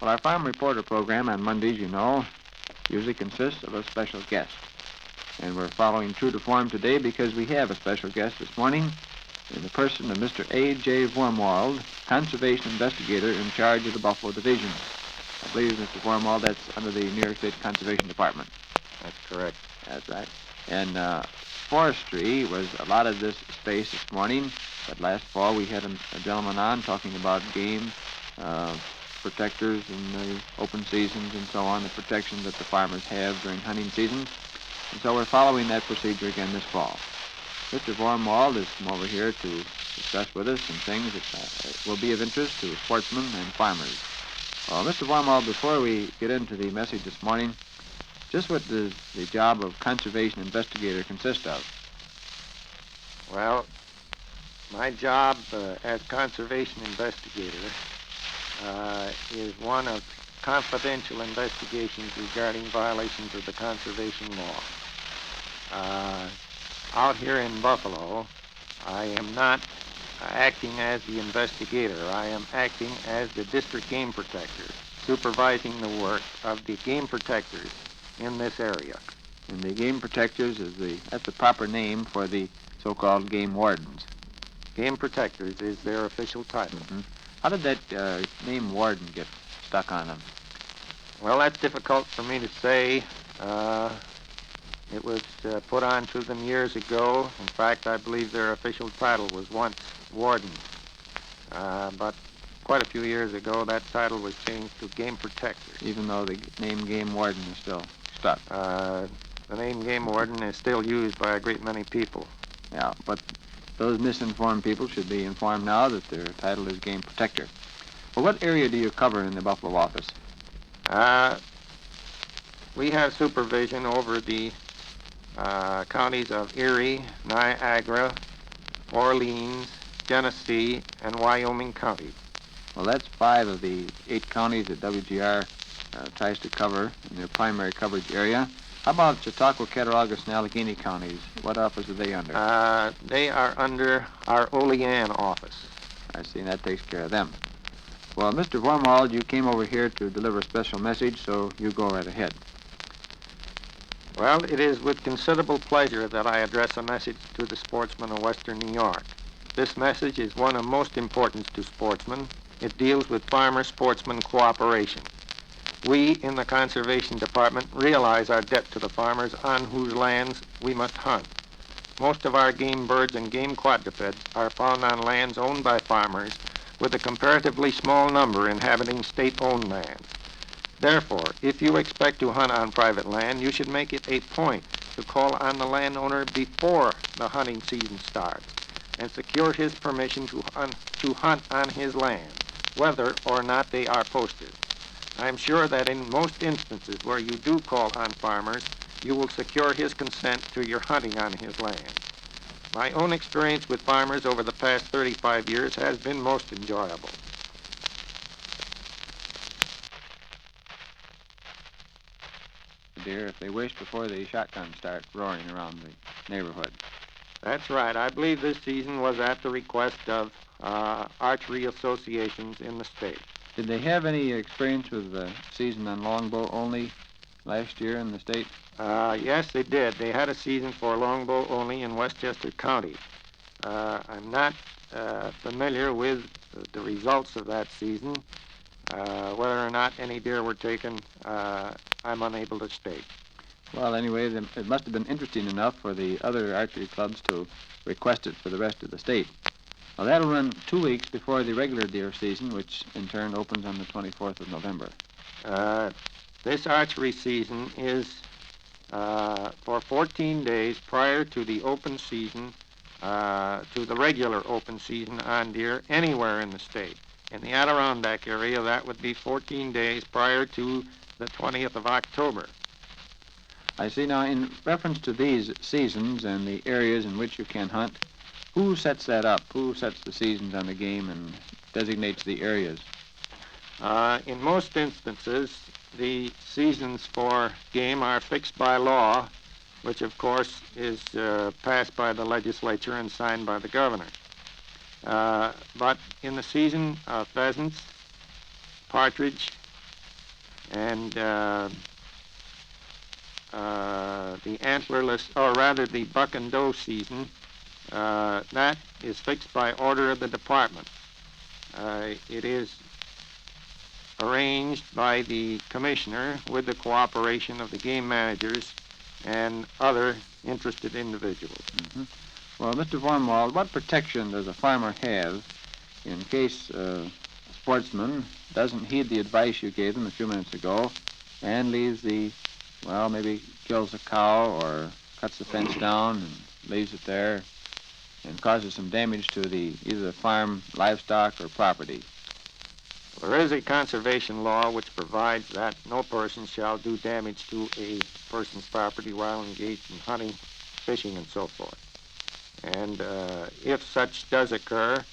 Well, our Farm Reporter program on Mondays, you know, usually consists of a special guest. And we're following true to form today because we have a special guest this morning in the person of Mr. A.J. Vormwald, conservation investigator in charge of the Buffalo Division. I believe, Mr. Vormwald, that's under the New York State Conservation Department. That's correct. That's right. And forestry was allotted this space this morning, but last fall we had a gentleman on talking about game protectors in the open seasons and so on, the protection that the farmers have during hunting seasons. And so we're following that procedure again this fall. Mr. Vormwald has come over here to discuss with us some things that will be of interest to sportsmen and farmers. Well, Mr. Vormwald, before we get into the message this morning, just what does the job of conservation investigator consist of? Well, my job as conservation investigator is one of confidential investigations regarding violations of the conservation law. Out here in Buffalo, I am not acting as the investigator. I am acting as the district game protector, supervising the work of the game protectors in this area. And the game protectors that's the proper name for the so-called game wardens. Game protectors is their official title. Mm-hmm. How did that name warden get stuck on them? Well, that's difficult for me to say. It was put on to them years ago. In fact, I believe their official title was once warden. But quite a few years ago, that title was changed to game protectors. Even though the name game warden is still stuck? The name game warden is still used by a great many people. Yeah, but those misinformed people should be informed now that their title is game protector. Well, what area do you cover in the Buffalo office? We have supervision over the counties of Erie, Niagara, Orleans, Genesee, and Wyoming County. Well, that's 5 of the 8 counties that WGR tries to cover in their primary coverage area. How about Chautauqua, Cattaraugus, and Allegheny counties? What office are they under? They are under our Olean office. I see, and that takes care of them. Well, Mr. Vormwald, you came over here to deliver a special message, so you go right ahead. Well, it is with considerable pleasure that I address a message to the sportsmen of Western New York. This message is one of most importance to sportsmen. It deals with farmer-sportsman cooperation. We in the Conservation Department realize our debt to the farmers on whose lands we must hunt. Most of our game birds and game quadrupeds are found on lands owned by farmers, with a comparatively small number inhabiting state-owned lands. Therefore, if you expect to hunt on private land, you should make it a point to call on the landowner before the hunting season starts and secure his permission to hunt on his land, whether or not they are posted. I'm sure that in most instances where you do call on farmers, you will secure his consent to your hunting on his land. My own experience with farmers over the past 35 years has been most enjoyable. Dear, if they wish before the shotguns start roaring around the neighborhood. That's right. I believe this season was at the request of archery associations in the state. Did they have any experience with the season on longbow only last year in the state? Yes, they did. They had a season for longbow only in Westchester County. I'm not familiar with the results of that season. Whether or not any deer were taken, I'm unable to state. Well, anyway, it must have been interesting enough for the other archery clubs to request it for the rest of the state. Well, that'll run 2 weeks before the regular deer season, which in turn opens on the 24th of November. This archery season is for 14 days prior to the open season, to the regular open season on deer anywhere in the state. In the Adirondack area, that would be 14 days prior to the 20th of October. I see. Now, in reference to these seasons and the areas in which you can hunt, who sets that up? Who sets the seasons on the game and designates the areas? In most instances, the seasons for game are fixed by law, which of course is passed by the legislature and signed by the governor. But in the season of pheasants, partridge, And the antlerless, or rather the buck and doe season, that is fixed by order of the department. It is arranged by the commissioner with the cooperation of the game managers and other interested individuals. Mm-hmm. Well, Mr. Vormwald, what protection does a farmer have in case a sportsman doesn't heed the advice you gave him a few minutes ago and leaves maybe kills a cow or cuts the fence down and leaves it there and causes some damage to either the farm, livestock, or property? There is a conservation law which provides that no person shall do damage to a person's property while engaged in hunting, fishing, and so forth. And if such does occur,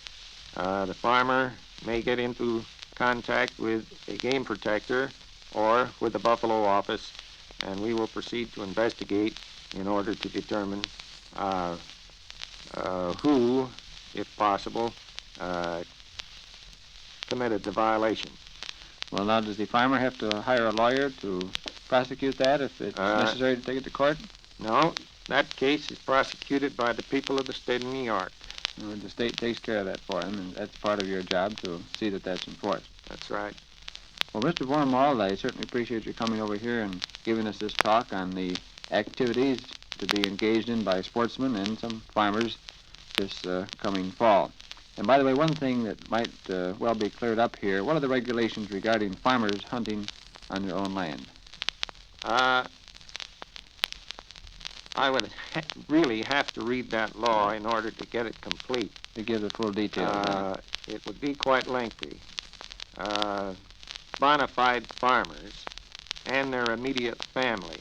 the farmer may get into contact with a game protector or with the buffalo office, and we will proceed to investigate in order to determine who, if possible, committed the violation. Well, now, does the farmer have to hire a lawyer to prosecute that if it's necessary to take it to court? No, that case is prosecuted by the people of the state of New York. Well, the state takes care of that for him, and that's part of your job to see that that's enforced. That's right. Well, Mr. Vormwald, I certainly appreciate you coming over here and giving us this talk on the activities to be engaged in by sportsmen and some farmers this coming fall. And by the way, one thing that might well be cleared up here, what are the regulations regarding farmers hunting on their own land? I would really have to read that law in order to get it complete. To give the full details. It would be quite lengthy. Bona fide farmers and their immediate family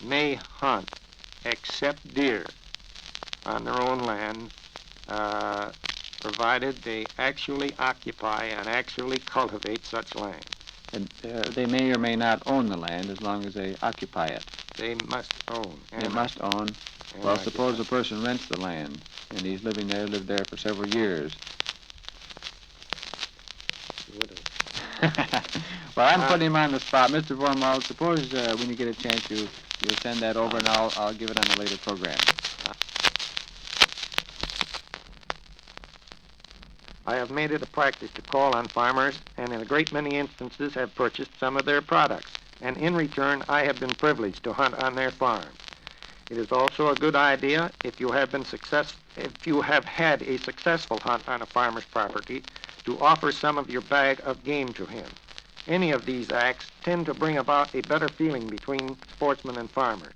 may hunt except deer on their own land, provided they actually occupy and actually cultivate such land. And they may or may not own the land as long as they occupy it. They must own. They must own. Well, suppose a person rents the land and he's lived there for several years. Well, I'm putting him on the spot. Mr. Vormwald, suppose when you get a chance you'll send that over and I'll give it on a later program. I have made it a practice to call on farmers and in a great many instances have purchased some of their products. And in return, I have been privileged to hunt on their farm. It is also a good idea if you have had a successful hunt on a farmer's property to offer some of your bag of game to him. Any of these acts tend to bring about a better feeling between sportsmen and farmers.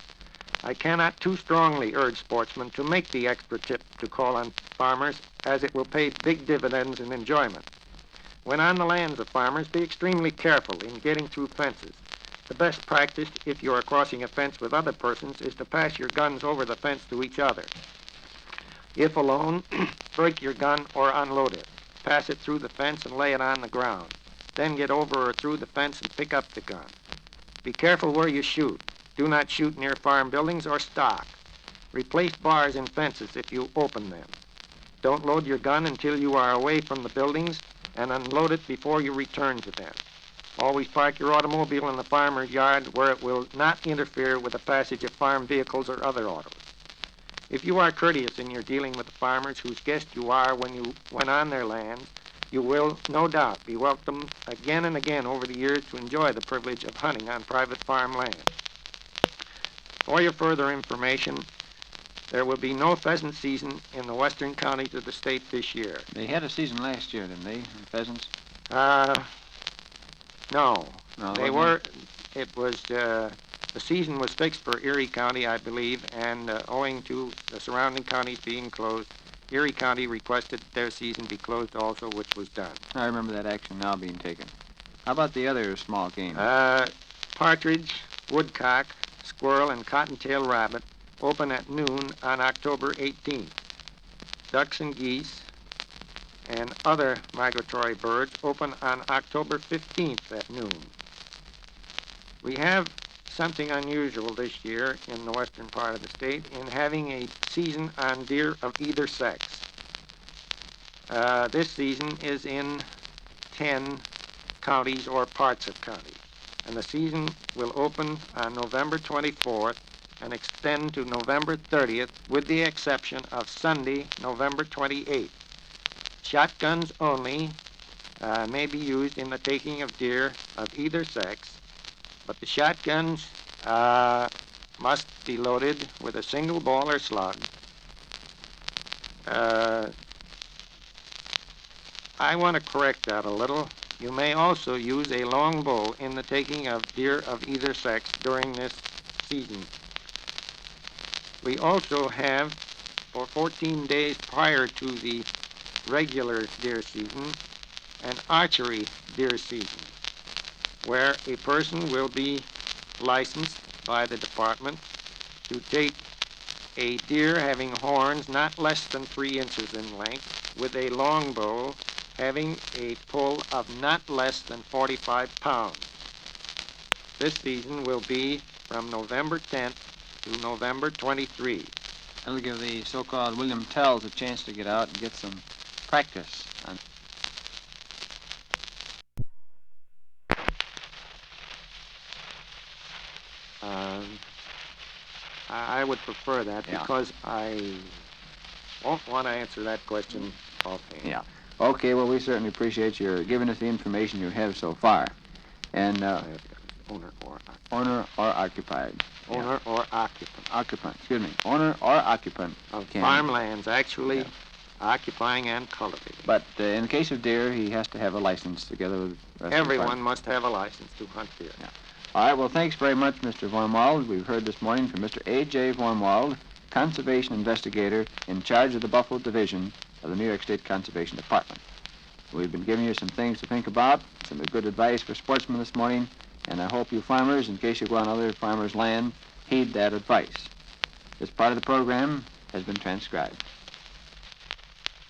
I cannot too strongly urge sportsmen to make the extra trip to call on farmers, as it will pay big dividends in enjoyment. When on the lands of farmers, be extremely careful in getting through fences. The best practice, if you are crossing a fence with other persons, is to pass your guns over the fence to each other. If alone, break your gun or unload it. Pass it through the fence and lay it on the ground. Then get over or through the fence and pick up the gun. Be careful where you shoot. Do not shoot near farm buildings or stock. Replace bars in fences if you open them. Don't load your gun until you are away from the buildings and unload it before you return to them. Always park your automobile in the farmer's yard where it will not interfere with the passage of farm vehicles or other autos. If you are courteous in your dealing with the farmers whose guest you are when on their land, you will, no doubt, be welcomed again and again over the years to enjoy the privilege of hunting on private farm land. For your further information, there will be no pheasant season in the western counties of the state this year. They had a season last year, didn't they, pheasants? No. They were. It was, the season was fixed for Erie County, I believe, and owing to the surrounding counties being closed, Erie County requested their season be closed also, which was done. I remember that action now being taken. How about the other small game? Partridge, woodcock, squirrel, and cottontail rabbit open at noon on October 18th. Ducks and geese and other migratory birds open on October 15th at noon. We have something unusual this year in the western part of the state in having a season on deer of either sex. This season is in 10 counties or parts of counties. and the season will open on November 24th and extend to November 30th, with the exception of Sunday, November 28th. Shotguns only may be used in the taking of deer of either sex, but the shotguns must be loaded with a single ball or slug. I want to correct that a little. You may also use a long bow in the taking of deer of either sex during this season. We also have, for 14 days prior to the regular deer season, an archery deer season, where a person will be licensed by the department to take a deer having horns not less than 3 inches in length with a long bow having a pull of not less than 45 pounds. This season will be from November 10th to November 23. That'll give the so-called William Tells a chance to get out and get some practice. I would prefer that Yeah. because I won't want to answer that question offhand. Yeah. Okay, well, we certainly appreciate your giving us the information you have so far. And Owner or owner or occupied. owner or occupant Occupant, excuse me. Owner or occupant of can. farmlands, actually Yeah. occupying and cultivating. But in the case of deer, he has to have a license together with the rest of the Everyone party. must have a license to hunt deer. Yeah. All right, well, thanks very much, Mr. Vormwald. We've heard this morning from Mr. A.J. Vormwald, Conservation Investigator in charge of the Buffalo Division of the New York State Conservation Department. We've been giving you some things to think about, some good advice for sportsmen this morning, and I hope you farmers, in case you go on other farmers' land, heed that advice. This part of the program has been transcribed.